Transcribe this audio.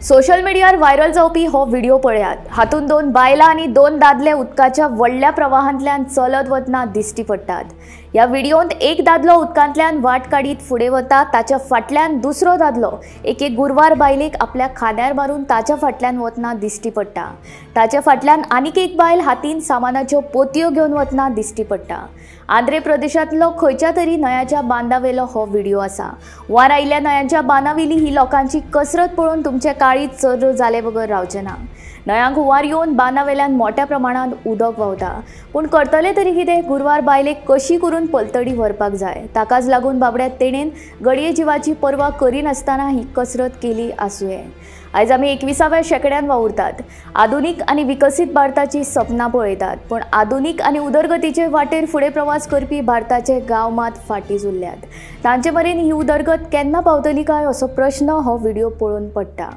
Social मीडियार viral जावपी हो video पळयात। हातून दोन बायलां आनी दोन दादले उदकाच्या व्हडल्या प्रवाहांतल्यान चलत वतना दिश्टी पडटात। या व्हिडिओंत एक दादलो उदकांतल्यान वाट काडीत फुडें वता, ताच्या फाटल्यान दुसरो दादलो एके गुरवार बायलेक आपल्या खांद्यार मारून ताच्या फाटल्यान वतना दिश्टी पडटा। ताच्या फाटल्यान आनीक एक बायल हातीन सामानाच्यो पोतयो घेवन वतना दिश्टी पडटा। आंध्र प्रदेशांतलो खंयच्या तरी न्हंयाच्या बांदावेलो हो व्हिडिओ आसा। वार आयिल्ल्या न्हंयांच्या बांदावेली ही लोकांची कसरत पळोवन तुमचे काळीज चर्र जाले बगर रावचे ना। न्हंयांक हुंवार येवन बांदावेल्यान मोठ्या प्रमाणात उदक व्हांवता, पूण करतले तरी कितें? गुरवार बायलेक कशी करून पलतडी व्हरपाक जाय, ताकाच लागून बाबड्या तेणेन गडये जिवाची पर्वा करिनासतना ही कसरत केली आसुये। आयज आमी 21व्या शेंकड्यान वावुरतात। आधुनीक आनी विकसीत भारताची सपनां पळयतात, पण आधुनीक आनी उदरगतीचे वाटेर फुडें प्रवास करपी भारताचे गांव मात फाटीं उरल्यात। तांचे मेरेन ही उदरगत केन्ना पावतली काय असो प्रश्न हो व्हिडिओ पळोवन पडटा।